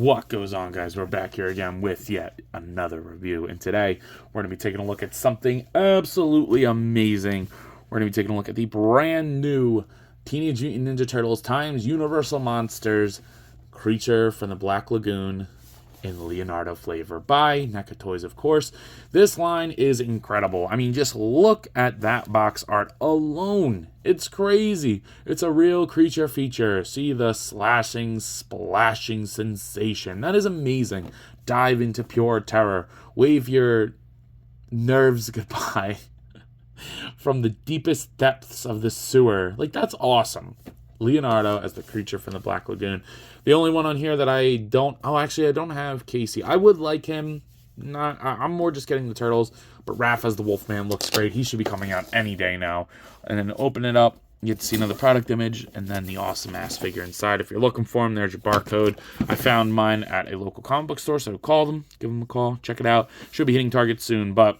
What goes on, guys? We're back here again with yet another review, and today we're going to be taking a look at something absolutely amazing. We're going to be taking a look at the brand new Teenage Mutant Ninja Turtles times Universal Monsters creature from the Black Lagoon in Leonardo flavor by Neca Toys, of course. This line is incredible. I mean, just look at that box art alone. It's crazy. It's a real creature feature. See the slashing, splashing sensation. That is amazing. Dive into pure terror. Wave your nerves goodbye from the deepest depths of the sewer. Like, that's awesome. Leonardo as the creature from the Black Lagoon. The only one on here that I don't... Oh, actually, I don't have Casey. I would like him. I'm more just getting the turtles. But Raph as the Wolfman looks great. He should be coming out any day now. And then open it up. You get to see another product image. And then the awesome-ass figure inside. If you're looking for him, there's your barcode. I found mine at a local comic book store. So call them. Give them a call. Check it out. Should be hitting Target soon. But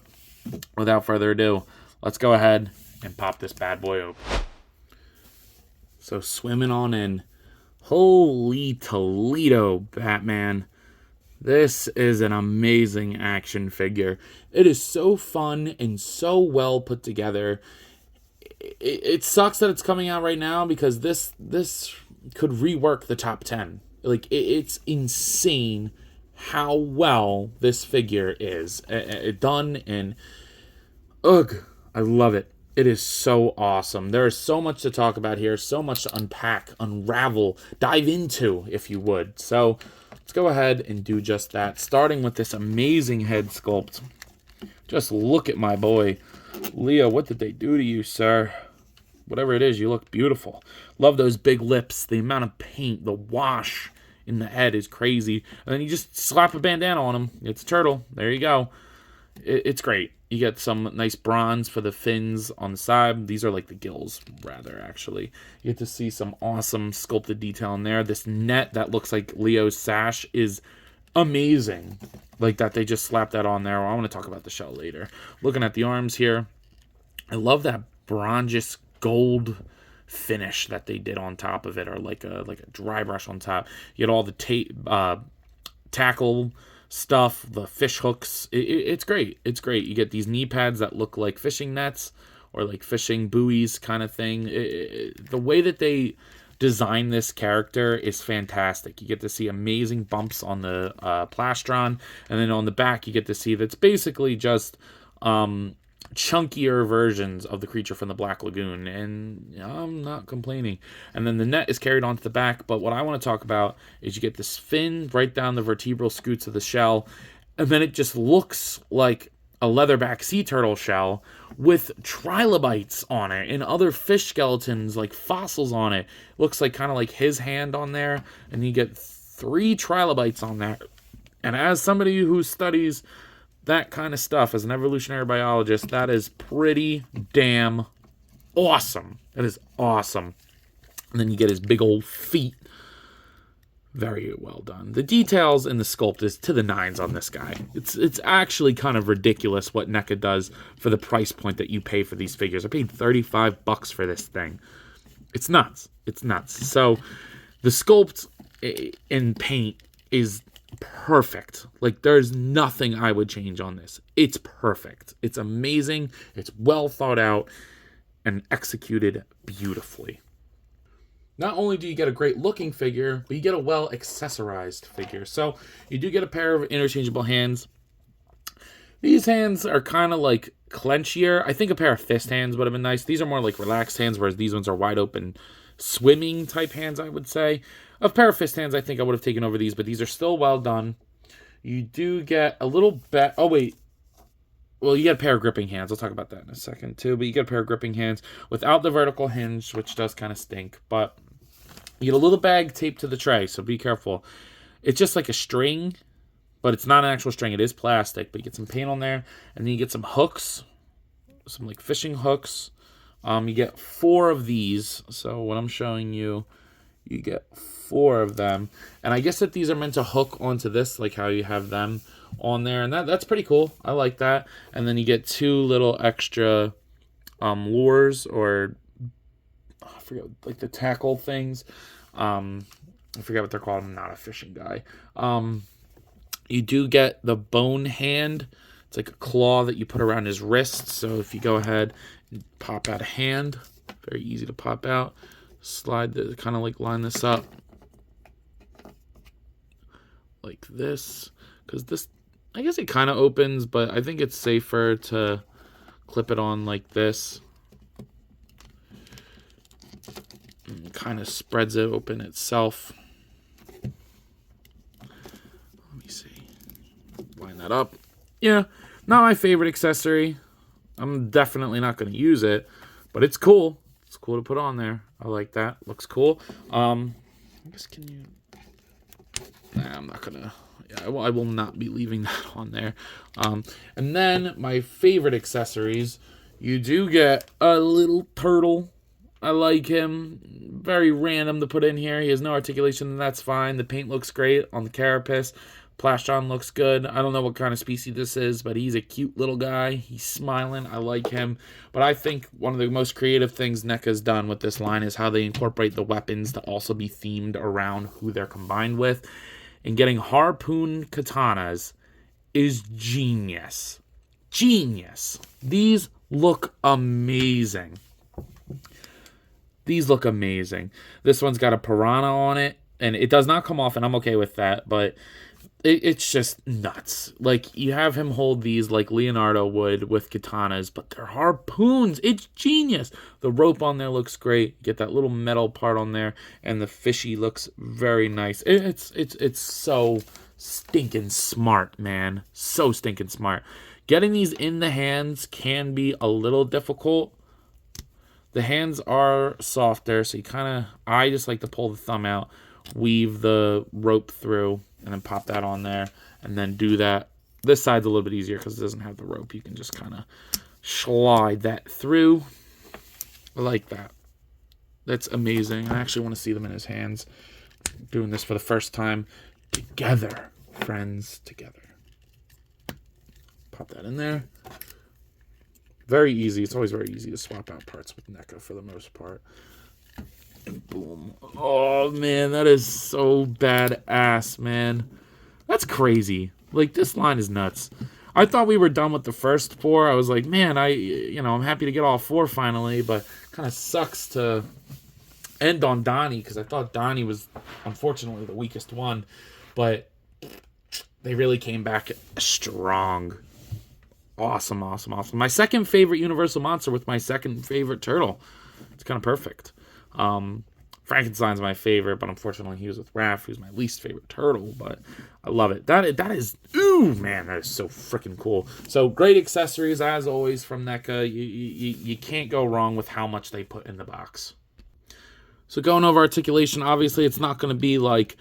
without further ado, let's go ahead and pop this bad boy open. So swimming on in. Holy Toledo, Batman. This is an amazing action figure. It is so fun and so well put together. It sucks that it's coming out right now because this could rework the top 10. Like, it's insane how well this figure is done, and ugh, I love it. It is so awesome. There is so much to talk about here, so much to unpack, unravel, dive into, if you would. So let's go ahead and do just that, starting with this amazing head sculpt. Just look at my boy. Leo, what did they do to you, sir? Whatever it is, you look beautiful. Love those big lips. The amount of paint, the wash in the head is crazy. And then you just slap a bandana on him. It's a turtle. There you go. It's great. You get some nice bronze for the fins on the side. These are like the gills, rather, actually. You get to see some awesome sculpted detail in there. This net that looks like Leo's sash is amazing. Like that they just slapped that on there. I want to talk about the shell later. Looking at the arms here. I love that bronzous gold finish that they did on top of it, or like a dry brush on top. You get all the tackle stuff, the fish hooks. It's great. It's great. You get these knee pads that look like fishing nets or like fishing buoys kind of thing. The way that they design this character is fantastic. You get to see amazing bumps on the plastron, and then on the back you get to see that's basically just chunkier versions of the creature from the Black Lagoon, and I'm not complaining. And then the net is carried onto the back, but what I want to talk about is you get this fin right down the vertebral scutes of the shell, and then it just looks like a leatherback sea turtle shell with trilobites on it and other fish skeletons like fossils on it. Looks like kind of like his hand on there, and you get 3 trilobites on there. And as somebody who studies that kind of stuff as an evolutionary biologist, that is pretty damn awesome. That is awesome. And then you get his big old feet. Very well done. The details in the sculpt is to the nines on this guy. It's actually kind of ridiculous what NECA does for the price point that you pay for these figures. I paid $35 for this thing. It's nuts. It's nuts. So the sculpt in paint is perfect. Like, there's nothing I would change on this. It's perfect. It's amazing. It's well thought out and executed beautifully. Not only do you get a great looking figure, but you get a well accessorized figure. So you do get a pair of interchangeable hands. These hands are kind of like clenchier. I think a pair of fist hands would have been nice. These are more like relaxed hands, whereas these ones are wide open swimming type hands, I would say. A pair of fist hands, I think I would have taken over these, but these are still well done. You do get a little bit... Oh, wait. Well, you get a pair of gripping hands. I'll talk about that in a second, too. But you get a pair of gripping hands without the vertical hinge, which does kind of stink. But you get a little bag taped to the tray, so be careful. It's just like a string, but it's not an actual string. It is plastic, but you get some paint on there. And then you get some hooks, some like fishing hooks. You get 4 of these. So what I'm showing you, you get 4 of them. And I guess that these are meant to hook onto this, like how you have them on there. And that's pretty cool. I like that. And then you get 2 little extra lures, or I forget, like the tackle things. I forget what they're called. I'm not a fishing guy. You do get the bone hand. It's like a claw that you put around his wrist. So if you go ahead and pop out a hand, very easy to pop out. Slide the, kind of like line this up like this. Because this, I guess it kind of opens, but I think it's safer to clip it on like this. And kind of spreads it open itself. Let me see. Line that up. Yeah, not my favorite accessory. I'm definitely not going to use it, but it's cool. It's cool to put on there. I like that. Looks cool. I guess can you... Nah, I'm not going to... Yeah, I will not be leaving that on there. And then my favorite accessories, you do get a little turtle. I like him. Very random to put in here. He has no articulation, and that's fine. The paint looks great on the carapace. Plastron looks good. I don't know what kind of species this is, but he's a cute little guy. He's smiling. I like him. But I think one of the most creative things NECA's done with this line is how they incorporate the weapons to also be themed around who they're combined with. And getting harpoon katanas is genius. Genius. These look amazing. These look amazing. This one's got a piranha on it, and it does not come off, and I'm okay with that, but it's just nuts. Like, you have him hold these like Leonardo would with katanas, but they're harpoons. It's genius. The rope on there looks great. You get that little metal part on there, and the fishy looks very nice. It's so stinking smart, man. So stinking smart. Getting these in the hands can be a little difficult. The hands are softer, so I just like to pull the thumb out, weave the rope through, and then pop that on there, and then do that. This side's a little bit easier because it doesn't have the rope. You can just kind of slide that through. I like that. That's amazing. I actually want to see them in his hands. Doing this for the first time. Together, friends, together. Pop that in there. Very easy. It's always very easy to swap out parts with NECA for the most part. And boom. Oh, man, that is so badass, man. That's crazy. Like, this line is nuts. I thought we were done with the first 4. I was like, man, I'm happy to get all 4 finally, but kind of sucks to end on Donnie, because I thought Donnie was, unfortunately, the weakest one, but they really came back strong. Awesome. My second favorite Universal monster with my second favorite turtle. It's kind of perfect. Frankenstein's my favorite, but unfortunately he was with Raph, who's my least favorite turtle, but I love it. That is, ooh, man, that is so freaking cool. So great accessories, as always, from NECA. You can't go wrong with how much they put in the box. So going over articulation, obviously it's not going to be like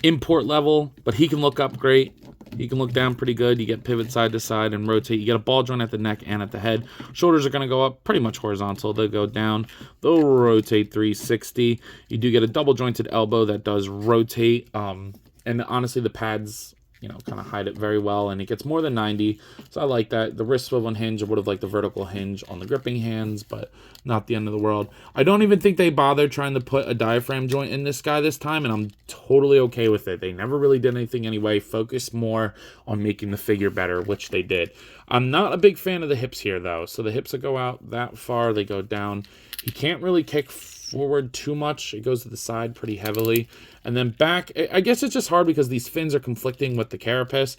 import level, but he can look up great. He can look down pretty good. You get pivot side to side and rotate. You get a ball joint at the neck and at the head. Shoulders are going to go up pretty much horizontal. They'll go down. They'll rotate 360. You do get a double jointed elbow that does rotate. And honestly, the pads, kind of hide it very well. And it gets more than 90. So I like that. The wrist swivel and hinge, I would have liked the vertical hinge on the gripping hands, but not the end of the world. I don't even think they bothered trying to put a diaphragm joint in this guy this time, and I'm totally okay with it. They never really did anything anyway. Focus more on making the figure better, which they did. I'm not a big fan of the hips here, though. So the hips that go out that far, they go down. He can't really kick forward too much. It goes to the side pretty heavily. And then back, I guess it's just hard because these fins are conflicting with the carapace.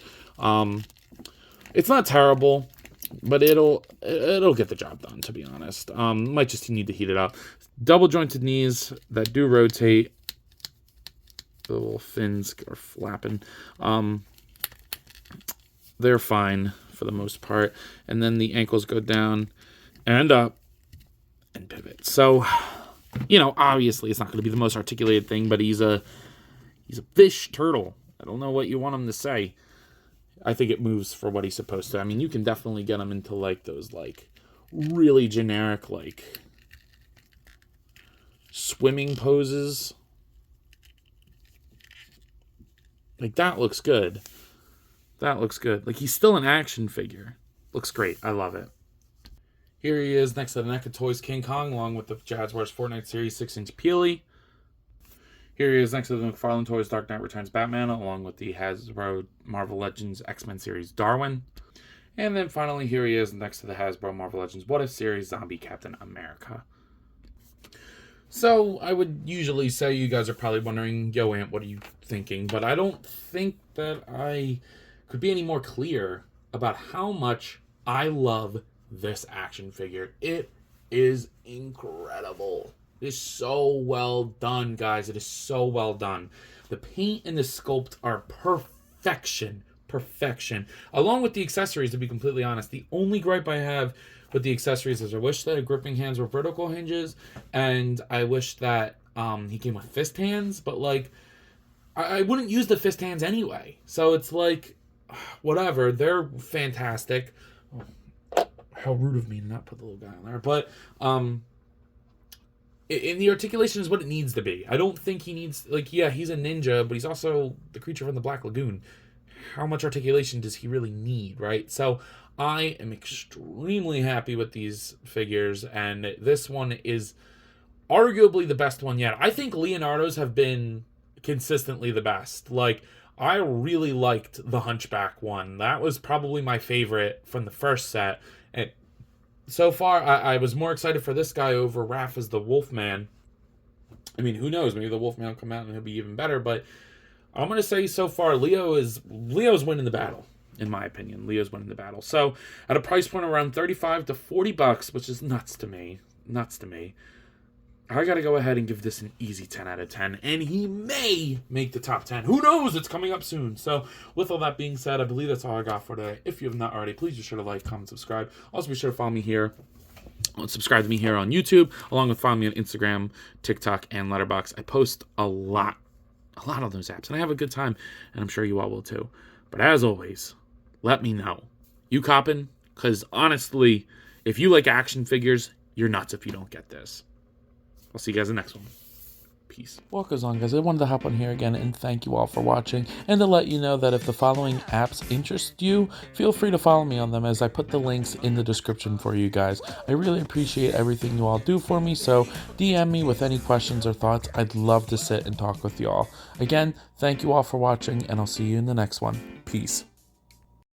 It's not terrible, but it'll get the job done, to be honest. Might just need to heat it up. Double jointed knees that do rotate. The little fins are flapping. They're fine for the most part. And then the ankles go down and up and pivot. So, obviously it's not going to be the most articulated thing, but he's a fish turtle. I don't know what you want him to say. I think it moves for what he's supposed to. I mean, you can definitely get him into like those like really generic like swimming poses. Like that looks good. That looks good. Like he's still an action figure. Looks great. I love it. Here he is next to the NECA Toys King Kong, along with the Jazzwares Fortnite Series 6-inch Peely. Here he is next to the McFarlane Toys Dark Knight Returns Batman, along with the Hasbro Marvel Legends X-Men series Darwin. And then finally, here he is next to the Hasbro Marvel Legends What If series Zombie Captain America. So, I would usually say you guys are probably wondering, yo, Ant, what are you thinking? But I don't think that I could be any more clear about how much I love this action figure. It is incredible. It is so well done, guys. It is so well done. The paint and the sculpt are perfection. Perfection. Along with the accessories, to be completely honest. The only gripe I have with the accessories is I wish that gripping hands were vertical hinges, and I wish that he came with fist hands, but like I wouldn't use the fist hands anyway. So it's like, whatever. They're fantastic. Oh, how rude of me to not put the little guy on there. But in the articulation is what it needs to be. I don't think he needs, like, yeah, he's a ninja, but he's also the creature from the Black Lagoon. How much articulation does he really need, right? So I am extremely happy with these figures, and this one is arguably the best one yet. I think Leonardo's have been consistently the best. Like, I really liked the Hunchback one. That was probably my favorite from the first set. And so far, I was more excited for this guy over Raph as the Wolfman. I mean, who knows? Maybe the Wolfman will come out and he'll be even better. But I'm going to say so far, Leo's winning the battle, in my opinion. Leo's winning the battle. So, at a price point around $35 to $40, which is nuts to me. Nuts to me. I got to go ahead and give this an easy 10 out of 10. And he may make the top 10. Who knows? It's coming up soon. So, with all that being said, I believe that's all I got for today. If you have not already, please be sure to like, comment, subscribe. Also, be sure to follow me here. Subscribe to me here on YouTube, along with following me on Instagram, TikTok, and Letterboxd. I post a lot on those apps, and I have a good time, and I'm sure you all will too. But as always, let me know. You coppin'? Because honestly, if you like action figures, you're nuts if you don't get this. I'll see you guys in the next one. Peace. What goes on, guys? I wanted to hop on here again and thank you all for watching, and to let you know that if the following apps interest you, feel free to follow me on them, as I put the links in the description for you guys. I really appreciate everything you all do for me, so DM me with any questions or thoughts. I'd love to sit and talk with you all. Again, thank you all for watching, and I'll see you in the next one. Peace.